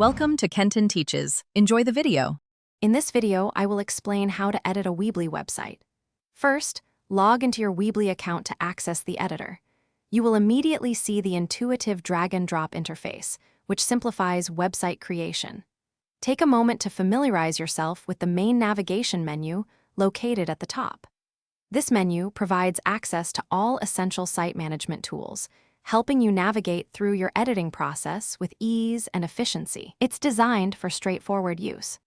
Welcome to Kenton Teaches. Enjoy the video. In this video, I will explain how to edit a Weebly website. First, log into your Weebly account to access the editor. You will immediately see the intuitive drag-and-drop interface, which simplifies website creation. Take a moment to familiarize yourself with the main navigation menu located at the top. This menu provides access to all essential site management tools, helping you navigate through your editing process with ease and efficiency. It's designed for straightforward use.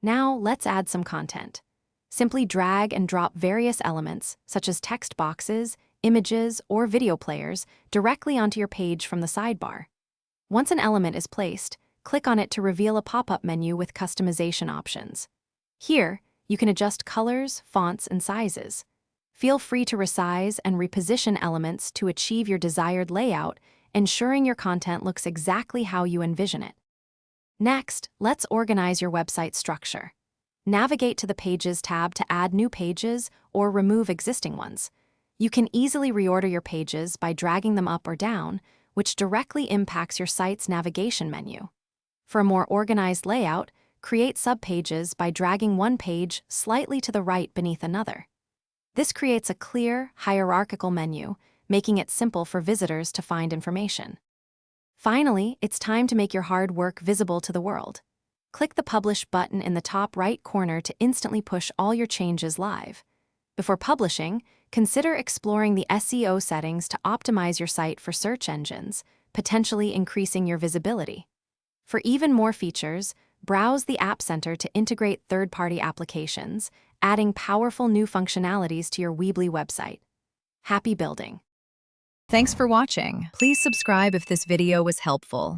Now, let's add some content. Simply drag and drop various elements, such as text boxes, images, or video players, directly onto your page from the sidebar. Once an element is placed, click on it to reveal a pop-up menu with customization options. Here, you can adjust colors, fonts, and sizes. Feel free to resize and reposition elements to achieve your desired layout, ensuring your content looks exactly how you envision it. Next, let's organize your website structure. Navigate to the Pages tab to add new pages or remove existing ones. You can easily reorder your pages by dragging them up or down, which directly impacts your site's navigation menu. For a more organized layout, create subpages by dragging one page slightly to the right beneath another. This creates a clear, hierarchical menu, making it simple for visitors to find information. Finally, it's time to make your hard work visible to the world. Click the Publish button in the top right corner to instantly push all your changes live. Before publishing, consider exploring the SEO settings to optimize your site for search engines, potentially increasing your visibility. For even more features, browse the App Center to integrate third-party applications, adding powerful new functionalities to your Weebly website. Happy building! Thanks for watching. Please subscribe if this video was helpful.